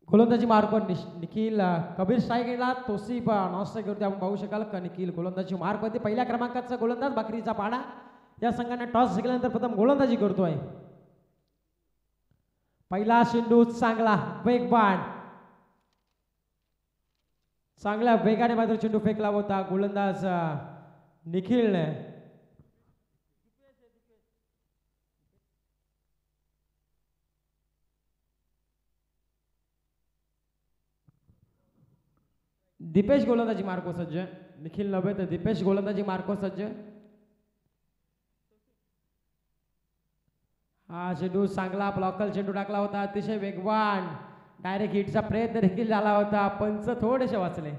गोलंदाजी मार्कवर निखिल कबीर स्ट्राईक गेला, तोसिफ नॉन स्ट्राईकवरती आपण पाहू शकाल का निखिल गोलंदाजी मार्कवरती पहिल्या क्रमांकाचा गोलंदाज बकरीचा पाडा या संघाने टॉस जिंकल्यानंतर प्रथम गोलंदाजी करतोय. पहिला चेंडू चांगला वेगवान, चांगल्या वेगाने मात्र चेंडू फेकला होता गोलंदाज निखिलने. दीपेश गोलंदाजी मार्को सज्ज, निखिल नव्हे तर दीपेश गोलंदाजी मार्को सज्ज. हा चेंडू चांगला ब्लॉकल चेंडू टाकला होता, अतिशय वेगवान डायरेक्ट हिटचा प्रयत्न देखील झाला होता, पंच थोडेसे वाचले.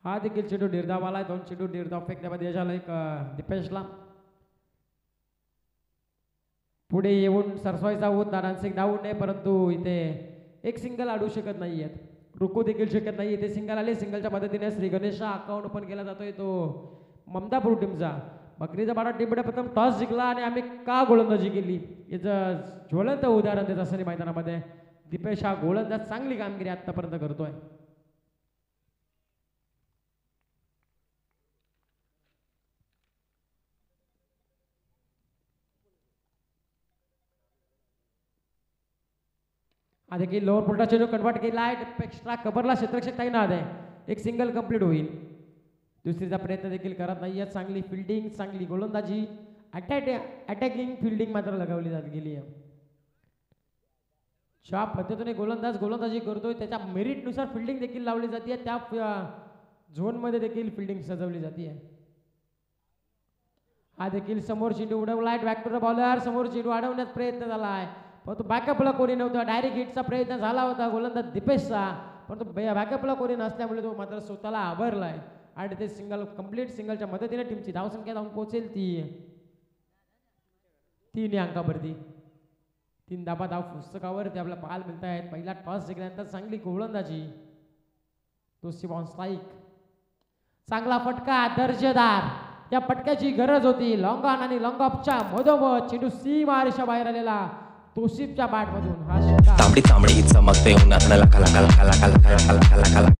हा देखील चेंडू निर्धाव आलाय, 2 चेंडू निर्धाव फेकण्यामध्ये यश आलंय दीपेशला. पुढे येऊन सरसवायचा होत नारायण डाऊन आहे, परंतु इथे एक सिंगल अडू शकत नाहीयेत, रुकू देखील शकत नाही. इथे सिंगल आले, सिंगलच्या मदतीने श्री गणेशचा अकाउंट ओपन केला जातोय तो ममदापूर टीमचा. बकरीचा पाडा टीमने प्रथम टॉस जिंकला आणि आम्ही का गोलंदाजी केली याचं ज्वलंत उदाहरण देत असताना मैदानामध्ये दीपेश हा गोलंदाज चांगली कामगिरी आतापर्यंत करतोय. हा देखील लोअर पुलटा चेंडू कन्वर्ट केला आहे, एक्स्ट्रा कव्हरला क्षेत्ररक्षक तैनात आहे, एक सिंगल कंप्लीट होईल. दुसरीचा प्रयत्न देखील करत नाहीये, चांगली फिल्डिंग, चांगली गोलंदाजी, अटॅकिंग फिल्डिंग मात्र लगावली जात गेली आहे. ज्या पद्धतीने गोलंदाजी करतोय त्याच्या मेरिटनुसार फिल्डिंग देखील लावली जाते, त्या झोनमध्ये देखील फिल्डिंग सजवली जाते. हा देखील समोर चेंडू उडवलाय, बॅक टू द बॉलर, समोर चेंडू अडवण्याचा प्रयत्न झालाय, परंतु बॅकअपला कोणी नव्हतं. डायरेक्ट हिटचा प्रयत्न झाला होता गोलंदाज दीपेशचा, परंतु बॅकअपला कोणी नसल्यामुळे तो मात्र स्वतःला आवरलाय आणि ते सिंगल कंप्लीट सिंगलच्या मदतीने टीमची धावसंख्या जाऊन पोहोचेल ती 3 अंकावरती. 3 धावा धाव पुस्तकावरती आपल्याला पाहायला मिळत आहेत. पहिला टॉस जिंकल्यानंतर चांगली गोलंदाजी, तोसिफ ऑन स्ट्राईक, चांगला फटका दर्जेदार, या फटक्याची गरज होती. लॉंग ऑन आणि लॉंग ऑफच्या मधोमध चेंडू सीमा रेषा बाहेर आलेला तोसिफच्या बॅटमधून. हा तांबडी तांबडी चमकते उन्हात कला कला कला कला कला कला कला कला.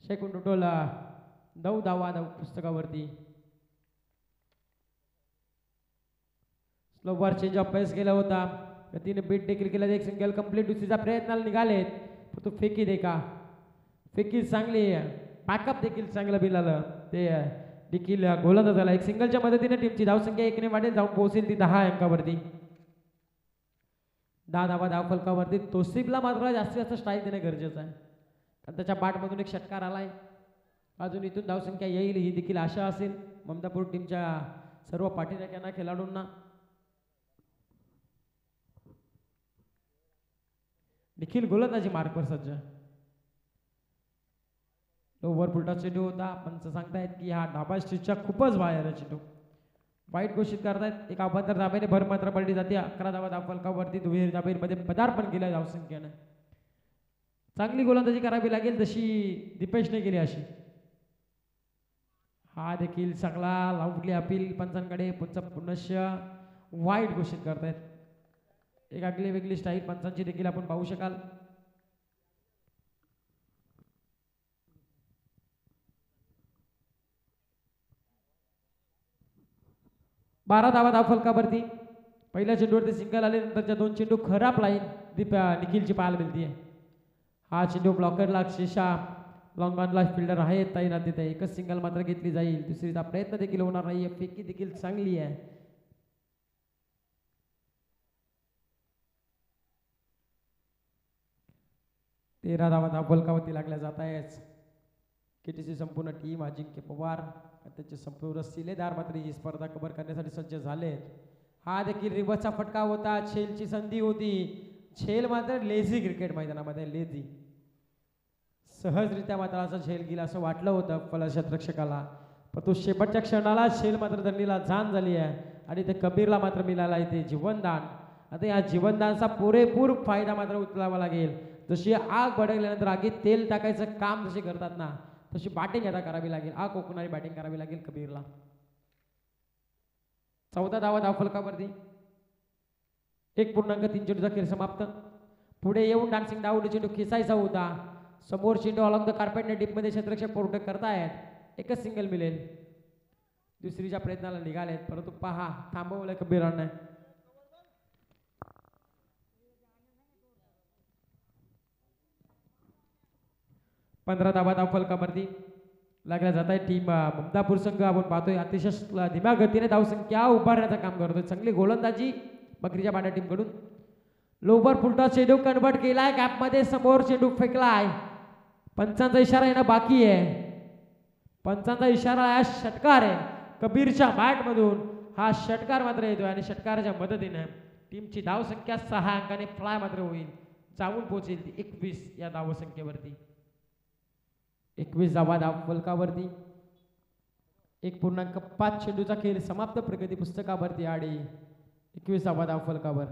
शेकून टोटल 9 धावा धाव पुस्तकावरती. स्लोवर चेंज ऑफ पेस केला होता, गतीने बीट देखील केला, एक सिंगल कंप्लीट. दुसरीचा प्रयत्नाला निघालेत, तो फेकी दे का, फेकी चांगली, पॅकअप देखील चांगलं बिलालं ते देखील गोलंदाज झाला. एक सिंगलच्या मदतीने टीमची धावसंख्या 1 ने वाढेल, जाऊन पोहोचेल ती 10 अंकावरती. 10 धावा धाव फलकावरती. तोसिफला मात्र जास्तीत जास्त स्ट्राईक देणे गरजेचं आहे, कारण त्याच्या बॅटमधून एक षटकार आलाय. अजून इथून धावसंख्या येईल ही देखील आशा असेल ममदापूर टीमच्या सर्व पाठीराख्यांना, खेळाडूंना. निखिल गोलंदाजी मार्कवर सज्ज. ओव्हर पुलटा चेंडू होता, पंच सांगतायत की हा डाबा स्टिचच्या खूपच बाहेर आहे चेंडू, वाईट घोषित करतायत. एक अभ्यंतर धाब्याने भर मात्र पडली जाते. 11 धावा धाव फलकावरती. दुहेरी धाबेमध्ये पदार्पण केलं धावसंख्येने. चांगली गोलंदाजी करावी लागेल जशी दीपेशने केली अशी. हा देखील चांगला लावली अपील पंचांकडे, पुनश्च वाईट घोषित करतायत. एक आगली वेगळी स्टाईल पंचांची देखील आपण पाहू शकाल. 12 धावा धाव फलकावरती. पहिल्या चेंडूवरती सिंगल आले, नंतरच्या 2 चेंडू खराब लाईन निखिलची पाहायला मिळते. हा चेंडू ब्लॉकरला अक्षरशः लॉंग ऑनला फिल्डर आहे तैनात तिथे. एकच सिंगल मात्र घेतली जाईल, दुसरीचा प्रयत्न देखील होणार नाही. फेकी देखील चांगली आहे. तेरा धावा धाव फलकावरती लागल्या जात आहेत. केटीसी संपूर्ण टीम, अजिंक्य पवार त्याचे संपूर्ण शिलेदार मात्र ही स्पर्धा कव्हर करण्यासाठी सज्ज झालेत. हा देखील रिव्हर्सचा फटका होता. छेलची संधी होती. छेल मात्र लेझी क्रिकेट मैदानामध्ये लेझी सहजरित्या मात्र असा झेल गेला असं वाटलं होतं फलक्षेत्ररक्षकाला, पण तो शेवटच्या क्षणाला झेल मात्र धरणीला जाण झाली आहे आणि ते कबीरला मात्र मिळाला इथे जीवनदान. आता या जीवनदानचा पुरेपूर फायदा मात्र उचलावा लागेल. जशी आग भडकल्यानंतर आगीत तेल टाकायचं काम जसे करतात ना, तशी बॅटिंग आता करावी लागेल. आग कोकणारी बॅटिंग करावी लागेल कबीरला. 14 धावा धाव फलकावरती. 1.3 चेंडूचा खेळ समाप्त. पुढे येऊन डान्सिंग डाऊन चेंडू खेचायचा होता. समोर चेंडू अलॉंग द कार्पेटने डीपमध्ये क्षेत्ररक्षक प्रोटेक्ट करतायत. एकच सिंगल मिळेल. दुसरीच्या प्रयत्नाला निघालेत, परंतु पहा थांबवलंय कबीराने. पंधरा धावा धाव फलकावरती लागल्या जात आहे. टीम ममदापूर संघ आपण पाहतोय अतिशय धीम्या गतीने धावसंख्या उभारण्याचं काम करतोय. चांगली गोलंदाजी बकरीच्या बांड्या टीम कडून. लोवर फुलटॉस चेंडू कन्वर्ट केलाय गॅपमध्ये. समोर चेंडू फेकलाय. पंचांचा इशारा येणं बाकी आहे. पंचांचा इशारा आहे. षटकार आहे कबीरच्या बॅट मधून. हा षटकार मात्र येतोय आणि षटकाराच्या मदतीने टीमची धावसंख्या 6 अंकाने फ्लाय मात्र होईल, जाऊन पोहोचेल 21 या धावसंख्येवरती. 21 धावा धाव फलकावरती. 1.5 चेंडूचा खेळ समाप्त. प्रगती पुस्तकावरती आडी 21 धावा धाव फलकावर.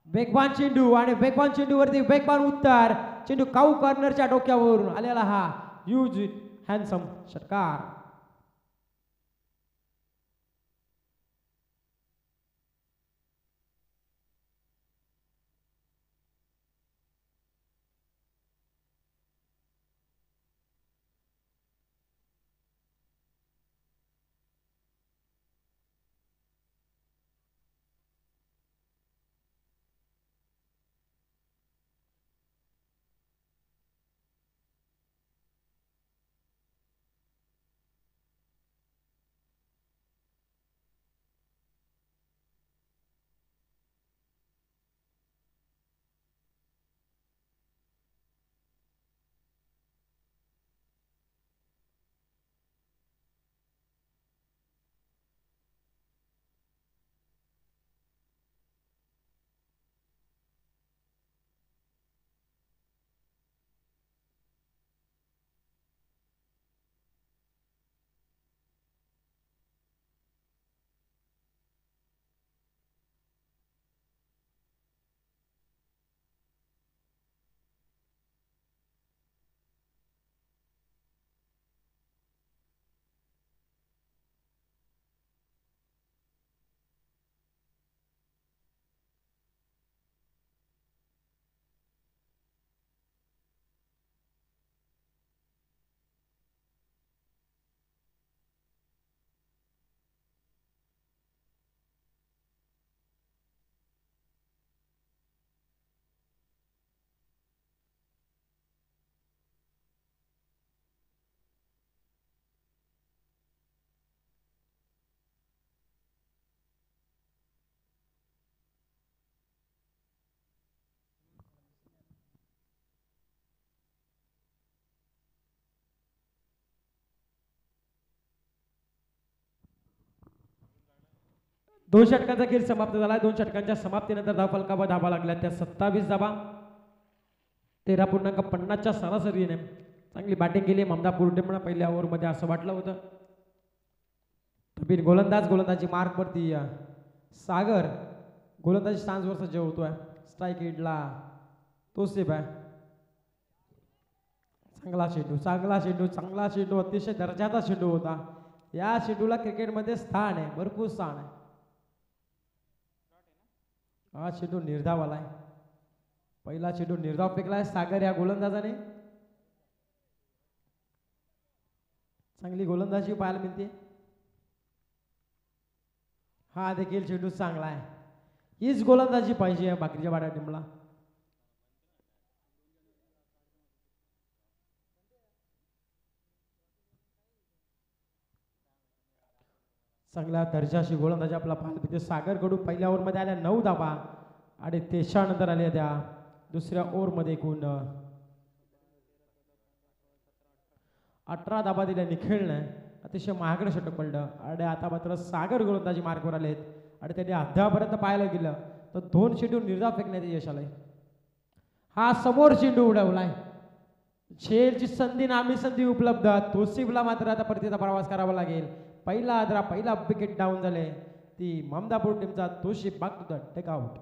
वेगवान चेंडू आणि वेगवान चेंडूवरती वेगवान उत्तर. चेंडू काऊ कॉर्नरच्या डोक्यावरून आलेला हा ह्यूज हँडसम षटकार. दोन षटकांचा खेळ समाप्त झाला. 2 षटकांच्या समाप्तीनंतर धाव फलकावर धावा लागल्या त्या 27 धावा. 13.50च्या सरासरीने चांगली बॅटिंग केली ममदापूर टीमने पहिल्या ओव्हरमध्ये असं वाटलं होतं. कबीर गोलंदाजी मार्कवरती. सागर गोलंदाजी स्टान्सवर सज्ज होतोय. स्ट्राईक एंडला तोसेफ आहे. चांगला चेंडू अतिशय दर्जाचा चेंडू होता. या चेंडूला क्रिकेटमध्ये स्थान आहे, भरपूर स्थान आहे. हा चेंडू निर्धाव आलाय. पहिला चेंडू निर्धाव फेकलाय सागर या गोलंदाजाने. चांगली गोलंदाजी पाहायला मिळते. हा देखील चेंडू चांगला आहे. हीच गोलंदाजी पाहिजे बाकीच्या बारा टीमला. चांगल्या दर्जाची गोलंदाजी आपला पाहायला मिळते. सागर कडून पहिल्या ओव्हरमध्ये आल्या 9 धावा आणि त्याच्यानंतर आल्या त्या दुसऱ्या ओव्हरमध्ये एकूण 18 धावा दिल्या निखिळने. अतिशय महागडं षटक पडलं आणि आता मात्र सागर गोलंदाजी मार्गवर आलेत आणि त्यांनी अद्यापर्यंत पाहायला गेलं तर 2 चेंडू निर्धाव फेकण्यात यश आलंय. हा समोर चेंडू उडवलाय. झेलची संधी नामी संधी उपलब्ध. तोसिफला मात्र आता परतीचा प्रवास करावा लागेल. पहिला विकेट डाऊन झाले. ती ममदापूर टीमचा Toshif back to the takeout.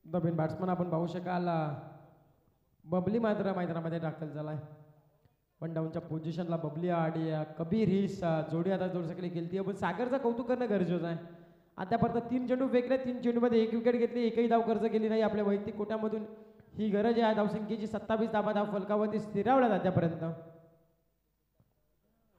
नवीन बॅट्समन आपण पाहू शकाल बबली मात्र मैदानामध्ये दाखल झालाय. वन डाऊनच्या पोझिशनला बबली आणि कबीर ही जोडी आता जोडसकली केली. पण सागरचं कौतुक करणं गरजेचं आहे. आतापर्यंत 3 चेंडू फेकले. 3 चेंडूमध्ये 1 विकेट घेतली. एकही धाव खर्च केली नाही. आपल्या वैयक्तिक कोट्यामधून ही गरज आहे. धावसंख्येची 27 धाव फलकावरती स्थिरावल्यात आतापर्यंत.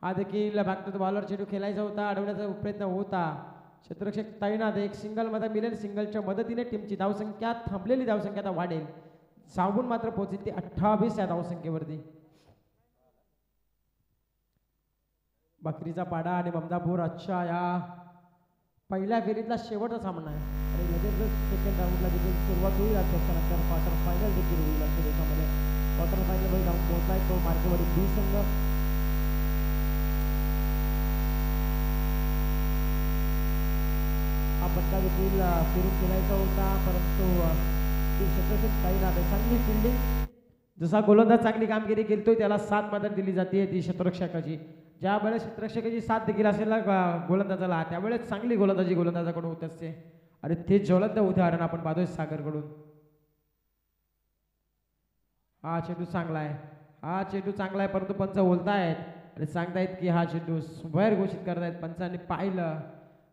हा देखील बॅक टू द बॉलर चेंडू खेळायचा होता. अडवण्याचा प्रयत्न होता. क्षेत्ररक्षक तैनात. एक सिंगल मध्ये मिळेल. सिंगलच्या मदतीने टीमची धावसंख्या थांबलेली धावसंख्या आता वाढेल. सावून मात्र पोहोचेल ती 28 या धावसंख्येवरती. बकरीचा पाडा आणि ममदापूर आजच्या या पहिल्या फेरीतला शेवटचा सामना आहे आणि लगेच सेकंड राऊंडला देखील सुरुवात होईल. त्याच्यानंतर क्वार्टर फायनल देखील होईल. आजच्या दिवसामध्ये क्वार्टर फायनल मध्ये जाऊन पोहोचलाय तो मार्कवरी बी संघ. हा पट्टा देखील फिरून खेळायचा होता परंतु क्षेत्ररक्षक तैनात आहे. चांगली फिल्डिंग. जसा गोलंदाज चांगली कामगिरी करतोय त्याला साथ मात्र दिली जाते ती क्षेत्ररक्षकाची. ज्या वेळेस क्षेत्ररक्षकाची साथ देखील असेल ना गोलंदाजाला त्यावेळेस चांगली गोलंदाजी गोलंदाजाकडून होत असते आणि ते ज्वलंत उदाहरण आपण पाहतोय सागरकडून. हा चेंडू चांगला आहे. हा चेंडू चांगला आहे परंतु पंच बोलतायत आणि सांगतायत की हा चेंडू बाहेर घोषित करतायत. पंचांनी पाहिलं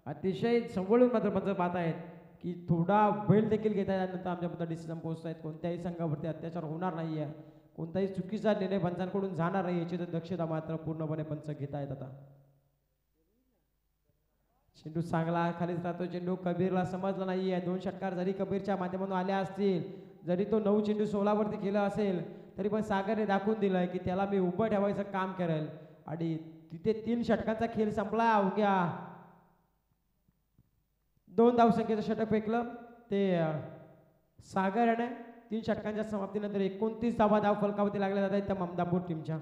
अतिशय संवळून मात्र पंच पाहतायत की थोडा वेळ देखील घेत आहेत. त्यानंतर आमच्याबद्दल डिसिजन पोहोचतायत. कोणत्याही संघावरती अत्याचार होणार नाही आहे. कोणताही चुकीचा निर्णय पंचांकडून जाणार नाही याची दक्षता मात्र पूर्णपणे पंच घेत आहेत. आता चेंडू चांगला खालीच राहतो. चेंडू कबीरला समजला नाहीये. 2 षटकार जरी कबीरच्या माध्यमातून आल्या असतील जरी तो 9 चेंडू 16 वरती केला असेल तरी पण सागरने दाखवून दिलंय की त्याला मी उभं ठेवायचं काम करेल आणि तिथे 3 षटकांचा खेळ संपला. अवघ्या 2 धावसंख्येचं षटक फेकलं ते सागर याने. 3 षटकांच्या समाप्तीनंतर 29 धावा धाव फलकावरती लागल्या जात आहेत त्या ममदापूर टीमच्या.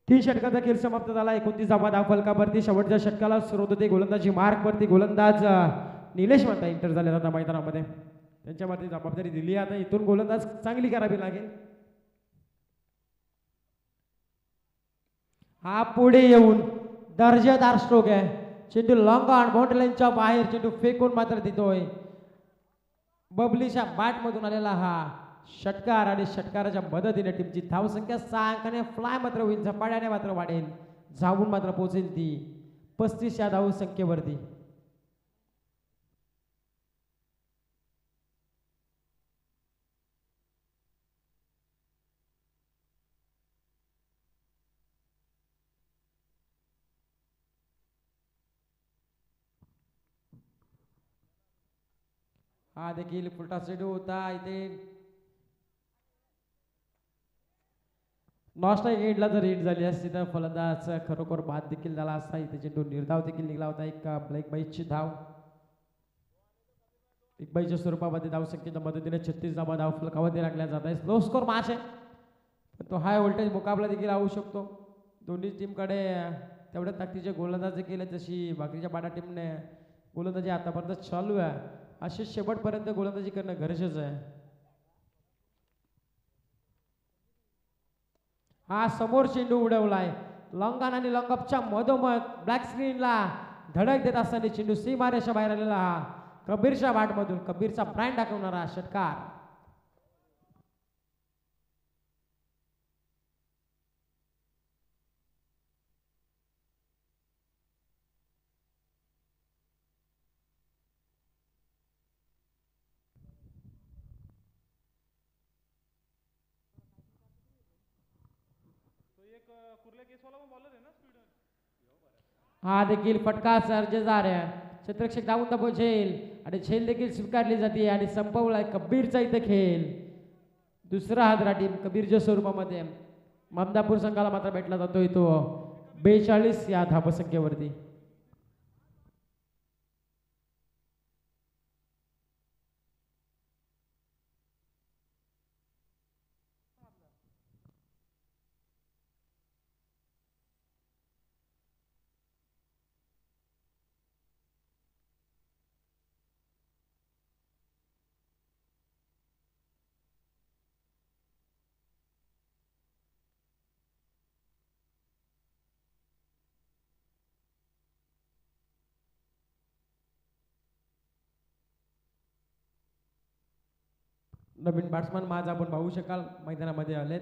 3 षटकाचा खेळ समाप्त झाला. 29 धावा फलकावरती. शेवटच्या षटकाला सुरुवात होते गोलंदाजी मार्कवरती. गोलंदाज निलेश माता इंटर झाले आता मैदानामध्ये. त्यांच्यावरती जबाबदारी दिली. आता इथून गोलंदाज चांगली करावी लागेल. हा पुढे येऊन दर्जेदार स्ट्रोक आहे. चेंडू लॉंग ऑन बाउंड्री लाईनच्या बाहेर चेंडू फेकून मात्र देतोय. बबलीच्या बॅट मधून आलेला हा षटकार आणि षटकाराच्या मदतीने टीमची धावसंख्या 6 अंकाने फ्लाय मात्र होईल. झपाट्याने मात्र वाढेल. जाऊन मात्र पोहोचेल ती 35 या धावसंख्येवरती. हा देखील फुलटा चेंडू होता. इथे नॉस्ट्राईक एंडला जर हिट झाली असती तर फलंदाज खरोखर बाद देखील झाला असता. इथे चेंडू निर्धाव देखील निघाला होता. एक ब्लॅक बाईची धाव एक बाईच्या स्वरूपामध्ये धावसंख्येच्या मदतीने 36 धावा धाव फलकावरती लागल्या जात आहे. स्लो स्कोर मॅच आहे पण तो हाय व्होल्टेज मुकाबला देखील होऊ शकतो. दोन्ही टीमकडे तेवढ्या ताकदीचे गोलंदाजी केले जशी बाकीच्या बाटा टीमने गोलंदाजी आतापर्यंत चालू आहे. असे शेवटपर्यंत गोलंदाजी करणं गरजेचं आहे. हा समोर चेंडू उडवलाय. लॉंगॉन आणि लॉंगअपच्या मधोमध ब्लॅक स्क्रीनला धडक देत असताना चेंडू सीमारेषा बाहेर आलेला हा कबीरच्या बॅटमधून कबीरचा ब्रँड दाखवणारा षटकार. हा देखील फटका सर्जेदार आहे. क्षेत्ररक्षक धावून दाबो झेल आणि झेल देखील स्वीकारली जाते आणि संपवलाय कबीरचा इथे खेळ. दुसरा हादरा टीम कबीरच्या स्वरूपामध्ये ममदापूर संघाला मात्र भेटला जातोय तो 42 या धावसंख्येवरती. नवीन बॅट्समन माझा आपण पाहू शकाल मैदानामध्ये आलेत.